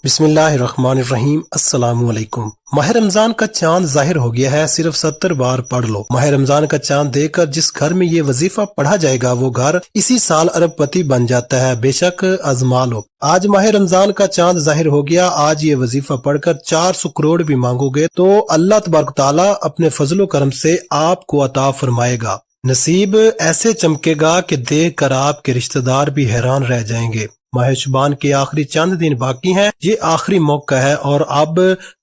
बिस्मिल्लाहिर्रहमानिर्रहीम। अस्सलामु अलैकुम। माह रमजान का चांद जाहिर हो गया है, सिर्फ 70 बार पढ़ लो। माह रमजान का चांद देखकर जिस घर में ये वजीफा पढ़ा जाएगा वो घर इसी साल अरबपति बन जाता है। बेशक आजमा लो। आज माह रमजान का चांद जाहिर हो गया। आज ये वजीफा पढ़कर 400 करोड़ भी मांगोगे तो अल्लाह तबारक ताला अपने फजलो करम से आपको अता फरमाएगा। नसीब ऐसे चमकेगा कि देख कर आपके रिश्तेदार भी हैरान रह जाएंगे। माह शुबान के आखिरी चंद दिन बाकी हैं। ये आखिरी मौका है और अब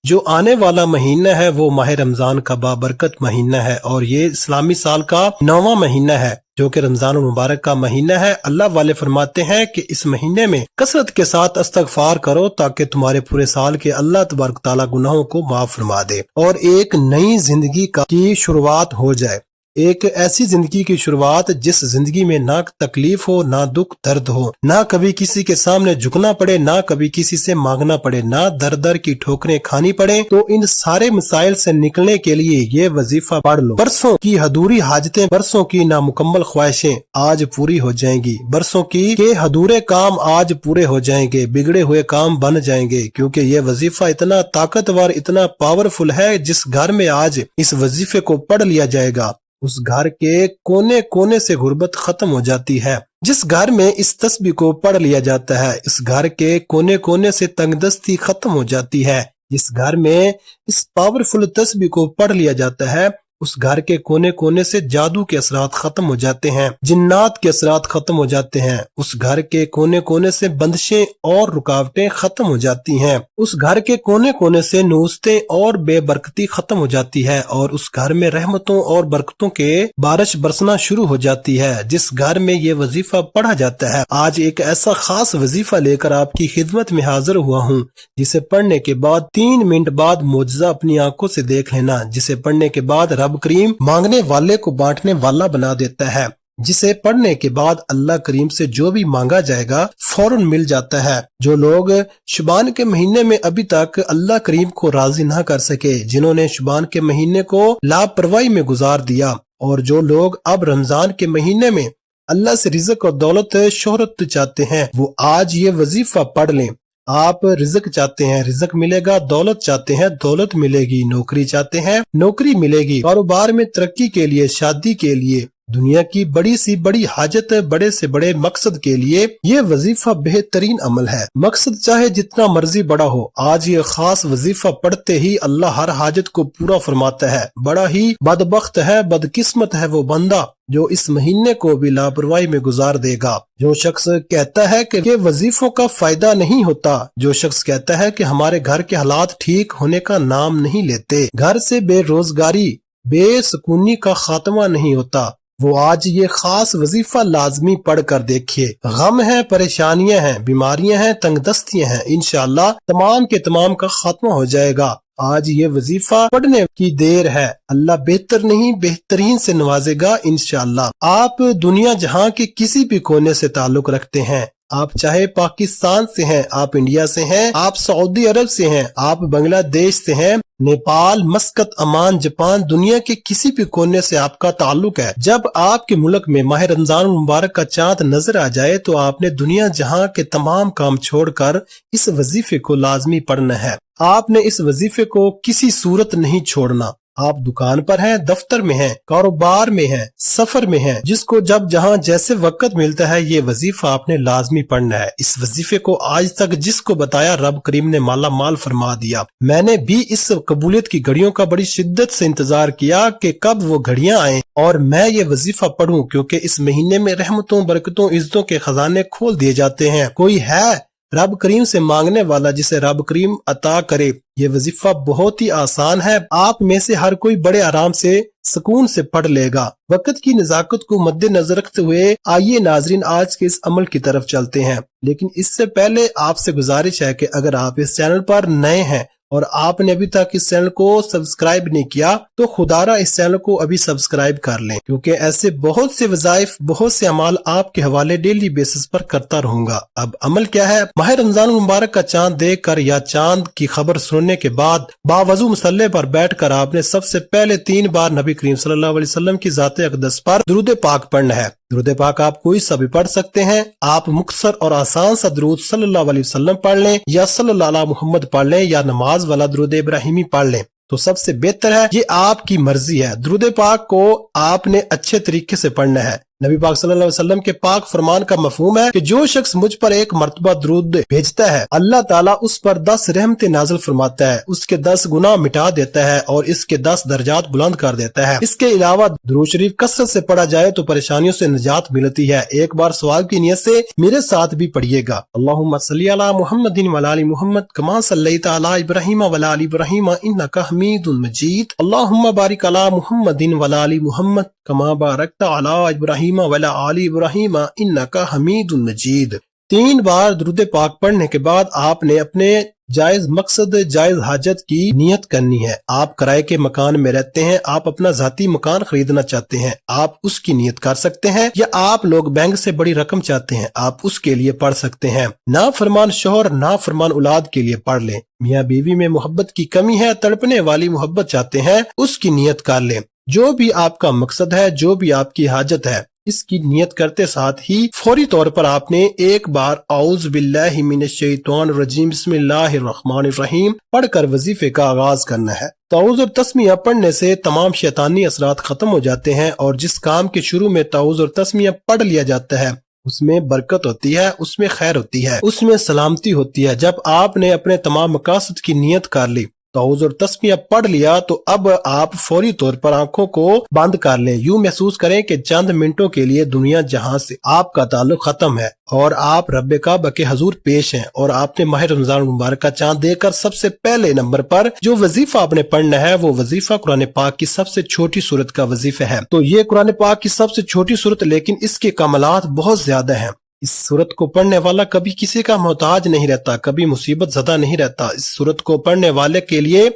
जो आने वाला महीना है वो माह रमजान का बाबरकत महीना है और ये इस्लामी साल का 9वां महीना है जो कि रमजान मुबारक का महीना है। अल्लाह वाले फरमाते हैं कि इस महीने में कसरत के साथ इस्तगफार करो ताकि तुम्हारे पूरे साल के अल्लाह तबारक ताला गुनाहों को माफ फरमा दे और एक नई जिंदगी की शुरुआत हो जाए। एक ऐसी जिंदगी की शुरुआत जिस जिंदगी में ना तकलीफ हो, ना दुख दर्द हो, ना कभी किसी के सामने झुकना पड़े, ना कभी किसी से मांगना पड़े, ना दर दर की ठोकरें खानी पड़े। तो इन सारे मसाइल से निकलने के लिए ये वजीफा पढ़ लो। बरसों की अधूरी हाजतें, बरसों की नामुकम्मल ख्वाहिशें आज पूरी हो जाएंगी। बरसों के अधूरे काम आज पूरे हो जाएंगे, बिगड़े हुए काम बन जाएंगे, क्योंकि ये वजीफा इतना ताकतवर, इतना पावरफुल है। जिस घर में आज इस वजीफे को पढ़ लिया जाएगा उस घर के कोने कोने से गुर्बत खत्म हो जाती है। जिस घर में इस तस्बीह को पढ़ लिया जाता है इस घर के कोने कोने से तंगदस्ती खत्म हो जाती है। जिस घर में इस पावरफुल तस्बीह को पढ़ लिया जाता है उस घर के कोने कोने से जादू के असरात खत्म हो जाते हैं, जिन्नात के असरात खत्म हो जाते हैं। उस घर के कोने कोने से बंदिशें और रुकावटें खत्म हो जाती हैं। उस घर के कोने कोने से नुस्तें और बेबरकती खत्म हो जाती है और उस घर में रहमतों और बरकतों के बारिश बरसना शुरू हो जाती है। जिस घर में ये वजीफा पढ़ा जाता है, आज एक ऐसा खास वजीफा लेकर आपकी खिदमत में हाजिर हुआ हूँ जिसे पढ़ने के बाद 3 मिनट बाद मुआजिजा अपनी आंखों से देख लेना। जिसे पढ़ने के बाद रब करीम मांगने वाले को बांटने वाला बना देता है। जिसे पढ़ने के बाद अल्लाह करीम से जो भी मांगा जाएगा फौरन मिल जाता है। जो लोग शुबान के महीने में अभी तक अल्लाह करीम को राजी ना कर सके, जिन्होंने शुबान के महीने को लापरवाही में गुजार दिया, और जो लोग अब रमजान के महीने में अल्लाह से रिज़्क और दौलत शोहरत चाहते हैं, वो आज ये वजीफा पढ़ लें। आप रिज़्क चाहते हैं, रिज़्क मिलेगा। दौलत चाहते हैं, दौलत मिलेगी। नौकरी चाहते हैं, नौकरी मिलेगी। कारोबार में तरक्की के लिए, शादी के लिए, दुनिया की बड़ी सी बड़ी हाजत, बड़े से बड़े मकसद के लिए ये वजीफा बेहतरीन अमल है। मकसद चाहे जितना मर्जी बड़ा हो, आज ये खास वजीफा पढ़ते ही अल्लाह हर हाजत को पूरा फरमाता है। बड़ा ही बदबख्त है, बदकिस्मत है वो बंदा जो इस महीने को भी लापरवाही में गुजार देगा। जो शख्स कहता है कि वजीफों का फायदा नहीं होता, जो शख्स कहता है कि हमारे घर के हालात ठीक होने का नाम नहीं लेते, घर से बेरोजगारी, बेसुकूनी का खात्मा नहीं होता, वो आज ये खास वजीफा लाजमी पढ़ कर देखिए। गम है, परेशानियां हैं, बीमारियां हैं, तंगदस्तियां हैं, इंशाअल्लाह तमाम के तमाम का खात्मा हो जाएगा। आज ये वजीफा पढ़ने की देर है। अल्लाह बेहतर नहीं बेहतरीन से नवाजेगा इंशाअल्लाह। आप दुनिया जहां के किसी भी कोने से ताल्लुक रखते हैं, आप चाहे पाकिस्तान से हैं, आप इंडिया से हैं, आप सऊदी अरब से हैं, आप बांग्लादेश से हैं, नेपाल, मस्कत, अमान, जापान, दुनिया के किसी भी कोने से आपका ताल्लुक है, जब आपके मुल्क में माह रमजान मुबारक का चांद नजर आ जाए तो आपने दुनिया जहां के तमाम काम छोड़कर इस वजीफे को लाजमी पढ़ना है। आपने इस वजीफे को किसी सूरत नहीं छोड़ना। आप दुकान पर हैं, दफ्तर में हैं, कारोबार में हैं, सफर में हैं, जिसको जब जहां जैसे वक्त मिलता है ये वजीफा आपने लाजमी पढ़ना है। इस वजीफे को आज तक जिसको बताया रब करीम ने माला माल फरमा दिया। मैंने भी इस कबूलियत की घड़ियों का बड़ी शिद्दत से इंतजार किया कि कब वो घड़ियां आए और मैं ये वजीफा पढ़ूं, क्योंकि इस महीने में रहमतों, बरकतों, इज्जतों के खजाने खोल दिए जाते हैं। कोई है रब करीम से मांगने वाला जिसे रब करीम अता करे। ये वजीफा बहुत ही आसान है। आप में से हर कोई बड़े आराम से सुकून से पढ़ लेगा। वक्त की नजाकत को मद्देनजर रखते हुए आइए नाजरीन आज के इस अमल की तरफ चलते हैं। लेकिन इससे पहले आपसे गुजारिश है कि अगर आप इस चैनल पर नए हैं اور آپ نے ابھی تک اس چینل کو سبسکرائب نہیں کیا تو خدارا اس چینل کو ابھی سبسکرائب کر لیں، کیونکہ ایسے بہت سے وظائف، بہت سے اعمال آپ کے حوالے ڈیلی بیسس پر کرتا رہوں گا۔ اب عمل کیا ہے؟ ماہ رمضان المبارک کا چاند دیکھ کر یا چاند کی خبر سننے کے بعد باوضو مصلی پر بیٹھ کر آپ نے سب سے پہلے 3 بار نبی کریم صلی اللہ علیہ وسلم کی ذات اقدس پر درود پاک پڑھنا ہے۔ درود پاک آپ کوئی سا بھی پڑھ سکتے ہیں، آپ مختصر اور آسان سا درود صلی اللہ علیہ وسلم پڑھ لیں یا صلی اللہ علیہ محمد پڑھ لیں یا نماز والا درود ابراہیمی پڑھ لیں تو سب سے بہتر ہے، یہ آپ کی مرضی ہے۔ درود پاک کو آپ نے اچھے طریقے سے پڑھنا ہے۔ نبی پاک صلی اللہ علیہ وسلم کے پاک فرمان کا مفہوم ہے کہ جو شخص مجھ پر 1 مرتبہ درود بھیجتا ہے، اللہ تعالیٰ اس پر 10 رحمتیں نازل فرماتا ہے، اس کے 10 گناہ مٹا دیتا ہے اور اس کے 10 درجات بلند کر دیتا ہے۔ اس کے علاوہ درود شریف کثرت سے پڑھا جائے تو پریشانیوں سے نجات ملتی ہے۔ ایک بار ثواب کی نیت سے میرے ساتھ بھی پڑھیے گا۔ اللہم صلی علی محمد وعلی آل محمد کما صلیت علی ابراہیم وعلی آل ابراہیم انک حمید مجید۔ اللہم بارک علی محمد وعلی آل محمد کما بارکت علی ابراہیم وعلی آل ابراہیم انک حمید مجید۔ 3 بار درود پاک پڑھنے کے بعد آپ نے اپنے جائز مقصد، جائز حاجت کی نیت کرنی ہے۔ آپ کرائے کے مکان میں رہتے ہیں، آپ اپنا ذاتی مکان خریدنا چاہتے ہیں، آپ اس کی نیت کر سکتے ہیں، یا آپ لوگ بینک سے بڑی رقم چاہتے ہیں، آپ اس کے لیے پڑھ سکتے ہیں۔ نافرمان شوہر، نافرمان اولاد کے لیے پڑھ لیں۔ میاں بیوی میں محبت کی کمی ہے، تڑپنے والی محبت چاہتے ہیں، اس کی نیت کر لیں۔ جو بھی آپ کا مقصد ہے، جو بھی آپ کی حاجت ہے، اس کی نیت کرتے ساتھ ہی فوری طور پر آپ نے 1 بار اعوذ باللہ من الشیطان الرجیم بسم اللہ الرحمن الرحیم پڑھ کر وظیفے کا آغاز کرنا ہے۔ تعوذ اور تسمیہ پڑھنے سے تمام شیطانی اثرات ختم ہو جاتے ہیں، اور جس کام کے شروع میں تعوذ اور تسمیہ پڑھ لیا جاتا ہے اس میں برکت ہوتی ہے، اس میں خیر ہوتی ہے، اس میں سلامتی ہوتی ہے۔ جب آپ نے اپنے تمام مقاصد کی نیت کر لی، تعوذ اور تسمیہ پڑھ لیا، تو اب آپ فوری طور پر آنکھوں کو بند کر لیں۔ یوں محسوس کریں کہ چند منٹوں کے لیے دنیا جہاں سے آپ کا تعلق ختم ہے اور آپ رب کعبہ کے حضور پیش ہیں، اور آپ نے ماہ رمضان المبارک کا چاند دیکھ کر سب سے پہلے نمبر پر جو وظیفہ آپ نے پڑھنا ہے وہ وظیفہ قرآن پاک کی سب سے چھوٹی سورت کا وظیفہ ہے۔ تو یہ قرآن پاک کی سب سے چھوٹی سورت، لیکن اس کے کمالات بہت زیادہ ہیں۔ اس سورت کو پڑھنے والا کبھی کسی کا محتاج نہیں رہتا، کبھی مصیبت زدہ نہیں رہتا۔ اس سورت کو پڑھنے والے کے لیے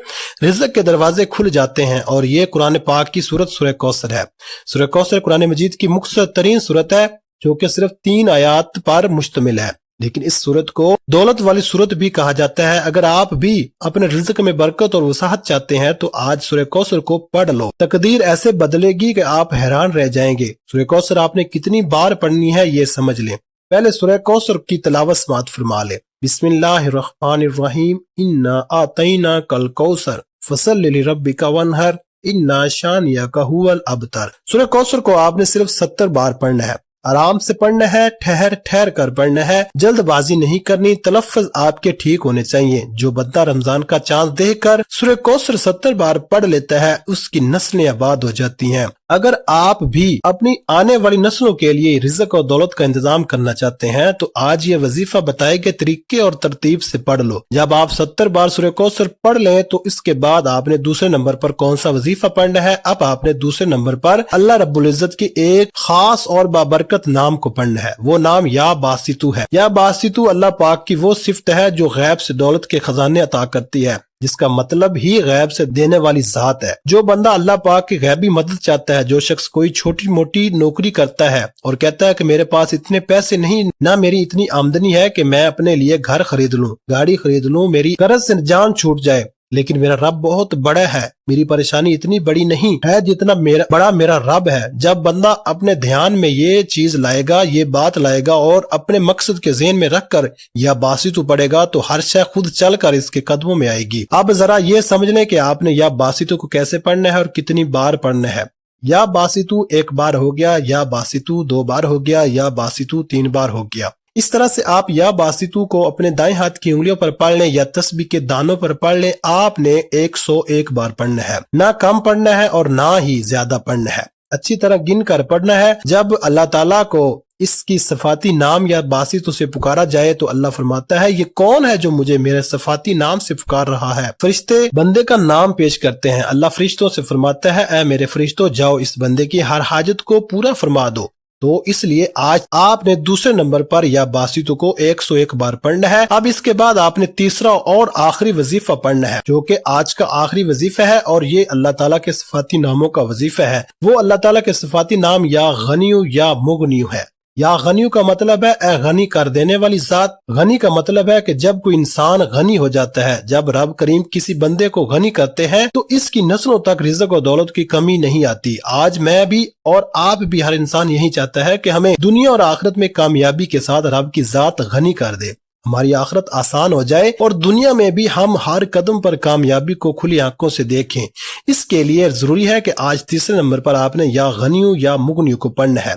رزق کے دروازے کھل جاتے ہیں، اور یہ قرآن پاک کی سورت سورہ کوثر ہے۔ سورہ کوثر قرآن مجید کی مختصر ترین سورت ہے، جو کہ صرف 3 آیات پر مشتمل ہے، لیکن اس سورت کو دولت والی سورت بھی کہا جاتا ہے۔ اگر آپ بھی اپنے رزق میں برکت اور وسعت چاہتے ہیں تو آج سورہ کوثر کو پڑھ لو، تقدیر ایسے بدلے گی کہ آپ حیران رہ جائیں گے۔ سورہ کوثر آپ نے کتنی بار پڑھنی ہے یہ سمجھ لیں۔ پہلے سورہ کوثر کی تلاوت سماعت فرما لے۔ بسم اللہ الرحمن الرحیم انا اعطیناک الکوثر فصل لربک وانحر انا شانئک ھو الابتر۔ سورہ کوثر کو آپ نے صرف 70 بار پڑھنا ہے، آرام سے پڑھنا ہے، ٹھہر ٹھہر کر پڑھنا ہے، جلد بازی نہیں کرنی، تلفظ آپ کے ٹھیک ہونے چاہیے۔ جو بندہ رمضان کا چاند دیکھ کر سورہ کوثر 70 بار پڑھ لیتا ہے اس کی نسلیں آباد ہو جاتی ہیں۔ اگر آپ بھی اپنی آنے والی نسلوں کے لیے رزق اور دولت کا انتظام کرنا چاہتے ہیں تو آج یہ وظیفہ بتائے گئے طریقے اور ترتیب سے پڑھ لو۔ جب آپ 70 بار سورہ کوثر پڑھ لیں تو اس کے بعد آپ نے دوسرے نمبر پر کون سا وظیفہ پڑھنا ہے؟ اب آپ نے دوسرے نمبر پر اللہ رب العزت کے ایک خاص اور بابرکت نام کو پڑھنا ہے۔ وہ نام یا باسطو ہے۔ یا باسطو اللہ پاک کی وہ صفت ہے جو غیب سے دولت کے خزانے عطا کرتی ہے، جس کا مطلب ہی غیب سے دینے والی ذات ہے۔ جو بندہ اللہ پاک کی غیبی مدد چاہتا ہے، جو شخص کوئی چھوٹی موٹی نوکری کرتا ہے اور کہتا ہے کہ میرے پاس اتنے پیسے نہیں، نہ میری اتنی آمدنی ہے کہ میں اپنے لیے گھر خرید لوں، گاڑی خرید لوں، میری قرض سے جان چھوٹ جائے، لیکن میرا رب بہت بڑا ہے، میری پریشانی اتنی بڑی نہیں ہے جتنا بڑا میرا رب ہے۔ جب بندہ اپنے دھیان میں یہ چیز لائے گا، یہ بات لائے گا اور اپنے مقصد کے ذہن میں رکھ کر یا باسطو پڑھے گا تو ہر شے خود چل کر اس کے قدموں میں آئے گی۔ اب ذرا یہ سمجھ لیں کہ آپ نے یا باسطو کو کیسے پڑھنا ہے اور کتنی بار پڑھنا ہے۔ یا باسطو 1 بار ہو گیا، یا باسطو 2 بار ہو گیا، یا باسطو 3 بار ہو گیا۔ اس طرح سے آپ یا باسطو کو اپنے دائیں ہاتھ کی انگلیوں پر پڑھ لیں یا تسبیح کے دانوں پر پڑھ لیں۔ آپ نے 101 بار پڑھنا ہے، نہ کم پڑھنا ہے اور نہ ہی زیادہ پڑھنا ہے، اچھی طرح گن کر پڑھنا ہے۔ جب اللہ تعالیٰ کو اس کی صفاتی نام یا باسطو سے پکارا جائے تو اللہ فرماتا ہے یہ کون ہے جو مجھے میرے صفاتی نام سے پکار رہا ہے؟ فرشتے بندے کا نام پیش کرتے ہیں، اللہ فرشتوں سے فرماتا ہے اے میرے فرشتوں جاؤ اس بندے کی ہر حاجت کو پورا فرما دو۔ तो इसलिए आज आपने दूसरे नंबर पर या बासितों को 101 बार पढ़ना है। अब इसके बाद आपने तीसरा और आखिरी वजीफा पढ़ना है, जो कि आज का आखिरी वजीफा है, और ये अल्लाह ताला के सिफाती नामों का वजीफा है। वो अल्लाह ताला के सिफाती नाम या गनियु या मुगनियु है। या गनियु का मतलब है ए गनी कर देने वाली जात। गनी का मतलब है कि जब कोई इंसान गनी हो जाता है, जब रब करीम किसी बंदे को गनी करते हैं तो इसकी नस्लों तक रिज़्क और दौलत की कमी नहीं आती। आज मैं भी और आप भी, हर इंसान यही चाहता है कि हमें दुनिया और आखिरत में कामयाबी के साथ रब की जात गनी कर दे, हमारी आखिरत आसान हो जाए और दुनिया में भी हम हर कदम पर कामयाबी को खुली आंखों से देखें। इसके लिए जरूरी है कि आज तीसरे नंबर पर आपने या गनियु या मुगनियु को पढ़ना है।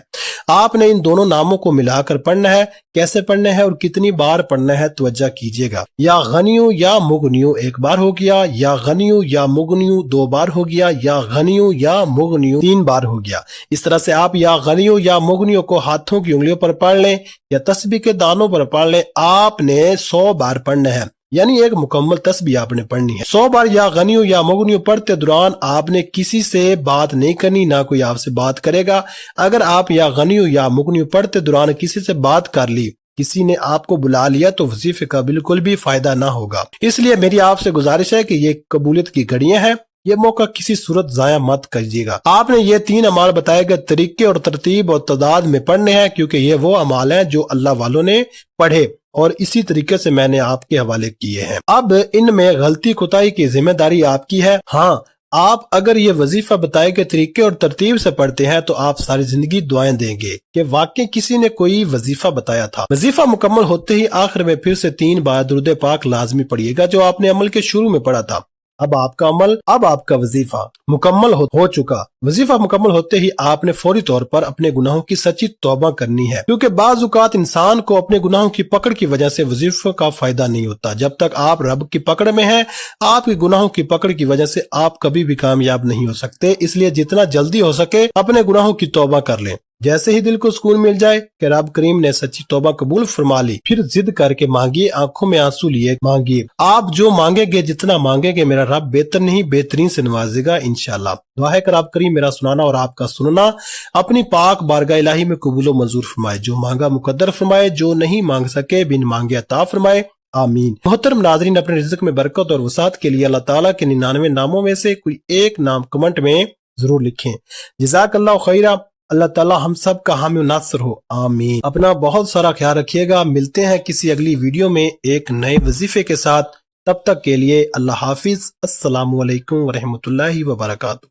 आपने इन दोनों नामों को मिलाकर पढ़ना है। कैसे पढ़ना है और कितनी बार पढ़ना है, तवज्जो कीजिएगा। या गनियु या मुगनियु एक बार हो गया, या गनियु या मुगनियु 2 बार हो गया, या गनियु या मुगनियु 3 बार हो गया। इस तरह से आप या गनियु या मुगनियु को हाथों की उंगलियों पर पढ़ लें या तस्बीह के दानों पर पढ़ लें। आपने 100 बार पढ़ना है, यानी एक मुकम्मल तस्बीह आपने पढ़नी है। 100 बार या गनियु या मुगनियु पढ़ते दौरान आपने किसी से बात नहीं करनी, ना कोई आपसे बात करेगा। अगर आप या गनियु या मुगनियु पढ़ते दौरान किसी से बात कर ली, किसी ने आपको बुला लिया, तो वजीफे का बिल्कुल भी फायदा ना होगा। इसलिए मेरी आपसे गुजारिश है कि ये कबूलियत की घड़ियां हैं, ये मौका किसी सूरत जाया मत कीजिएगा। आपने ये 3 अमाल बताए गए तरीके और तरतीब और तादाद में पढ़ने हैं, क्योंकि ये वो अमाल हैं जो अल्लाह वालों ने पढ़े और इसी तरीके से मैंने आपके हवाले किए हैं। अब इनमें गलती कोताही की जिम्मेदारी आपकी है। हाँ, आप अगर ये वजीफा बताए गए तरीके और तरतीब से पढ़ते हैं तो आप सारी जिंदगी दुआएं देंगे कि वाकई किसी ने कोई वजीफा बताया था। वजीफा मुकम्मल होते ही आखिर में फिर से 3 बार दुरूद पाक लाजमी पढ़िएगा, जो आपने अमल के शुरू में पढ़ा था। अब आपका वजीफा मुकम्मल हो चुका। वजीफा मुकम्मल होते ही आपने फौरी तौर पर अपने गुनाहों की सच्ची तौबा करनी है, क्योंकि बाज़ औक़ात इंसान को अपने गुनाहों की पकड़ की वजह से वजीफे का फायदा नहीं होता। जब तक आप रब की पकड़ में हैं, आपके गुनाहों की पकड़ की वजह से आप कभी भी कामयाब नहीं हो सकते। इसलिए जितना जल्दी हो सके अपने गुनाहों की तौबा कर लें। जैसे ही दिल को सुकून मिल जाए कि रब करीम ने सच्ची तौबा कबूल फरमा ली, फिर जिद करके मांगिए, आंखों में आंसू लिए मांगिए। आप जो मांगेंगे, जितना मांगेंगे, मेरा रब बेहतर नहीं बेहतरीन से नवाजेगा इंशाल्लाह। दुआ है कि रब करीम मेरा सुनाना और आपका सुनना अपनी पाक बारगाह इलाही में कबूल मंजूर फरमाए। जो मांगा मुकद्दर फरमाए, जो नहीं मांग सके बिन मांगे अता फरमाए, आमीन। मोहतरम नाज़रीन, अपने रिज़्क में बरकत और वसात के लिए अल्लाह ताला के 99 नामों में से कोई एक नाम कमेंट में जरूर लिखें। जज़ाकल्लाहु खैरा। अल्लाह ताला हम सब का हामी नासर हो, आमीन। अपना बहुत सारा ख्याल रखिएगा। मिलते हैं किसी अगली वीडियो में एक नए वजीफे के साथ। तब तक के लिए अल्लाह हाफिज। अस्सलामु अलैकुम व रहमतुल्लाहि व बरकातुहू।